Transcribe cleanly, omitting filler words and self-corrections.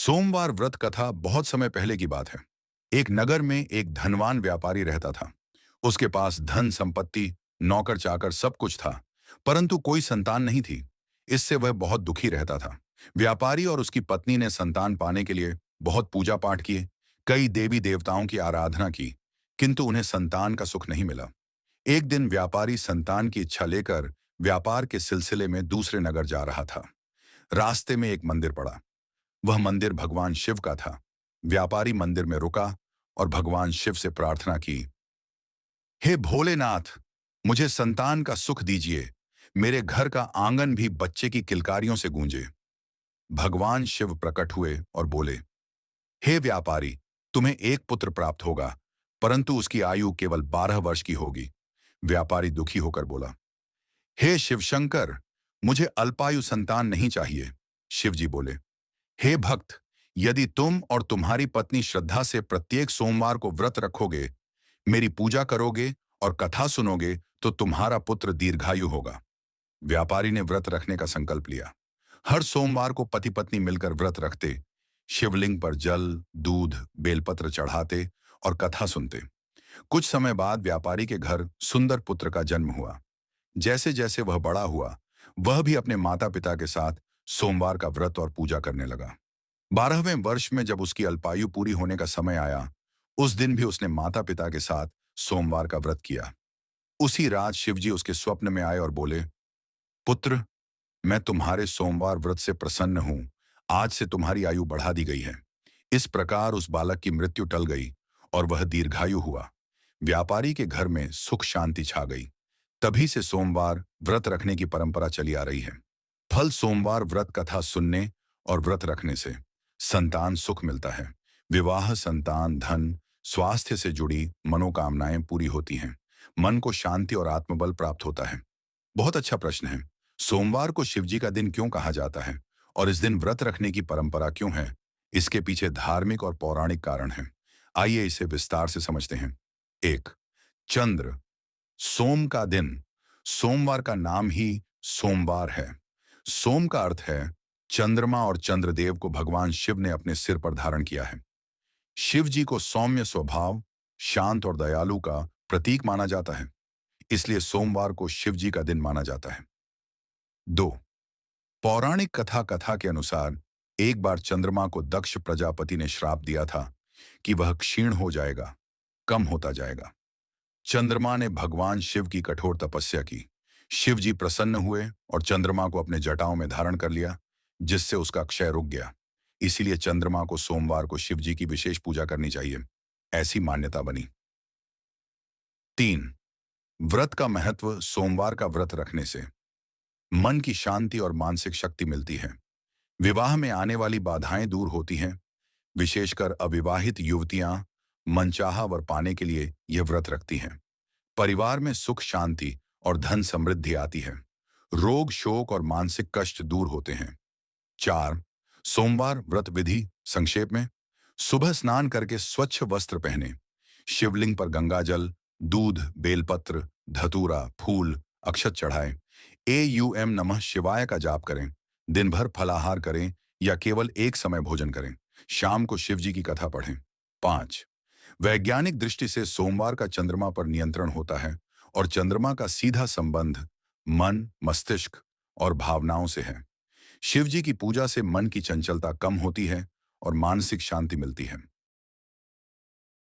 सोमवार व्रत कथा बहुत समय पहले की बात है। एक नगर में एक धनवान व्यापारी रहता था। उसके पास धन संपत्ति, नौकर चाकर सब कुछ था, परंतु कोई संतान नहीं थी। इससे वह बहुत दुखी रहता था। व्यापारी और उसकी पत्नी ने संतान पाने के लिए बहुत पूजा पाठ किए, कई देवी देवताओं की आराधना की, किंतु उन्हें संतान का सुख नहीं मिला। एक दिन व्यापारी संतान की इच्छा लेकर व्यापार के सिलसिले में दूसरे नगर जा रहा था। रास्ते में एक मंदिर पड़ा। वह मंदिर भगवान शिव का था। व्यापारी मंदिर में रुका और भगवान शिव से प्रार्थना की, हे भोलेनाथ, मुझे संतान का सुख दीजिए। मेरे घर का आंगन भी बच्चे की किलकारियों से गूंजे। भगवान शिव प्रकट हुए और बोले, हे व्यापारी, तुम्हें एक पुत्र प्राप्त होगा, परंतु उसकी आयु केवल 12 वर्ष की होगी। व्यापारी दुखी होकर बोला, हे शिवशंकर, मुझे अल्पायु संतान नहीं चाहिए। शिव जी बोले, हे भक्त, यदि तुम और तुम्हारी पत्नी श्रद्धा से प्रत्येक सोमवार को व्रत रखोगे, मेरी पूजा करोगे और कथा सुनोगे, तो तुम्हारा पुत्र दीर्घायु होगा। व्यापारी ने व्रत रखने का संकल्प लिया। हर सोमवार को पति पत्नी मिलकर व्रत रखते, शिवलिंग पर जल, दूध, बेलपत्र चढ़ाते और कथा सुनते। कुछ समय बाद व्यापारी के घर सुंदर पुत्र का जन्म हुआ। जैसे जैसे वह बड़ा हुआ, वह भी अपने माता पिता के साथ सोमवार का व्रत और पूजा करने लगा। 12वें वर्ष में जब उसकी अल्पायु पूरी होने का समय आया, उस दिन भी उसने माता पिता के साथ सोमवार का व्रत किया। उसी रात शिवजी उसके स्वप्न में आए और बोले, पुत्र, मैं तुम्हारे सोमवार व्रत से प्रसन्न हूं। आज से तुम्हारी आयु बढ़ा दी गई है। इस प्रकार उस बालक की मृत्यु टल गई और वह दीर्घायु हुआ। व्यापारी के घर में सुख शांति छा गई। तभी से सोमवार व्रत रखने की परंपरा चली आ रही है। फल सोमवार व्रत कथा सुनने और व्रत रखने से संतान सुख मिलता है। विवाह, संतान, धन, स्वास्थ्य से जुड़ी मनोकामनाएं पूरी होती हैं। मन को शांति और आत्मबल प्राप्त होता है। बहुत अच्छा प्रश्न है। सोमवार को शिवजी का दिन क्यों कहा जाता है और इस दिन व्रत रखने की परंपरा क्यों है? इसके पीछे धार्मिक और पौराणिक कारण हैं। आइए इसे विस्तार से समझते हैं। एक, चंद्र, सोम का दिन। सोमवार का नाम ही सोमवार है। सोम का अर्थ है चंद्रमा, और चंद्रदेव को भगवान शिव ने अपने सिर पर धारण किया है। शिव जी को सौम्य स्वभाव, शांत और दयालु का प्रतीक माना जाता है। इसलिए सोमवार को शिव जी का दिन माना जाता है। दो, पौराणिक कथा के अनुसार एक बार चंद्रमा को दक्ष प्रजापति ने श्राप दिया था कि वह क्षीण हो जाएगा, कम होता जाएगा। चंद्रमा ने भगवान शिव की कठोर तपस्या की। शिव जी प्रसन्न हुए और चंद्रमा को अपने जटाओं में धारण कर लिया, जिससे उसका क्षय रुक गया। इसीलिए चंद्रमा को सोमवार को शिव जी की विशेष पूजा करनी चाहिए, ऐसी मान्यता बनी। तीन, व्रत का महत्व। सोमवार का व्रत रखने से मन की शांति और मानसिक शक्ति मिलती है। विवाह में आने वाली बाधाएं दूर होती हैं। विशेषकर अविवाहित युवतियां मनचाहा वर पाने के लिए यह व्रत रखती हैं। परिवार में सुख शांति और धन समृद्धि आती है। रोग, शोक और मानसिक कष्ट दूर होते हैं। चार, सोमवार व्रत विधि संक्षेप में। सुबह स्नान करके स्वच्छ वस्त्र पहने, शिवलिंग पर गंगाजल, दूध, बेलपत्र, धतूरा, फूल, अक्षत चढ़ाएं। एयूएम नमः शिवाय का जाप करें। दिन भर फलाहार करें या केवल एक समय भोजन करें। शाम को शिवजी की कथा पढ़ें। 5, वैज्ञानिक दृष्टि से सोमवार का चंद्रमा पर नियंत्रण होता है और चंद्रमा का सीधा संबंध मन, मस्तिष्क और भावनाओं से है। शिवजी की पूजा से मन की चंचलता कम होती है और मानसिक शांति मिलती है।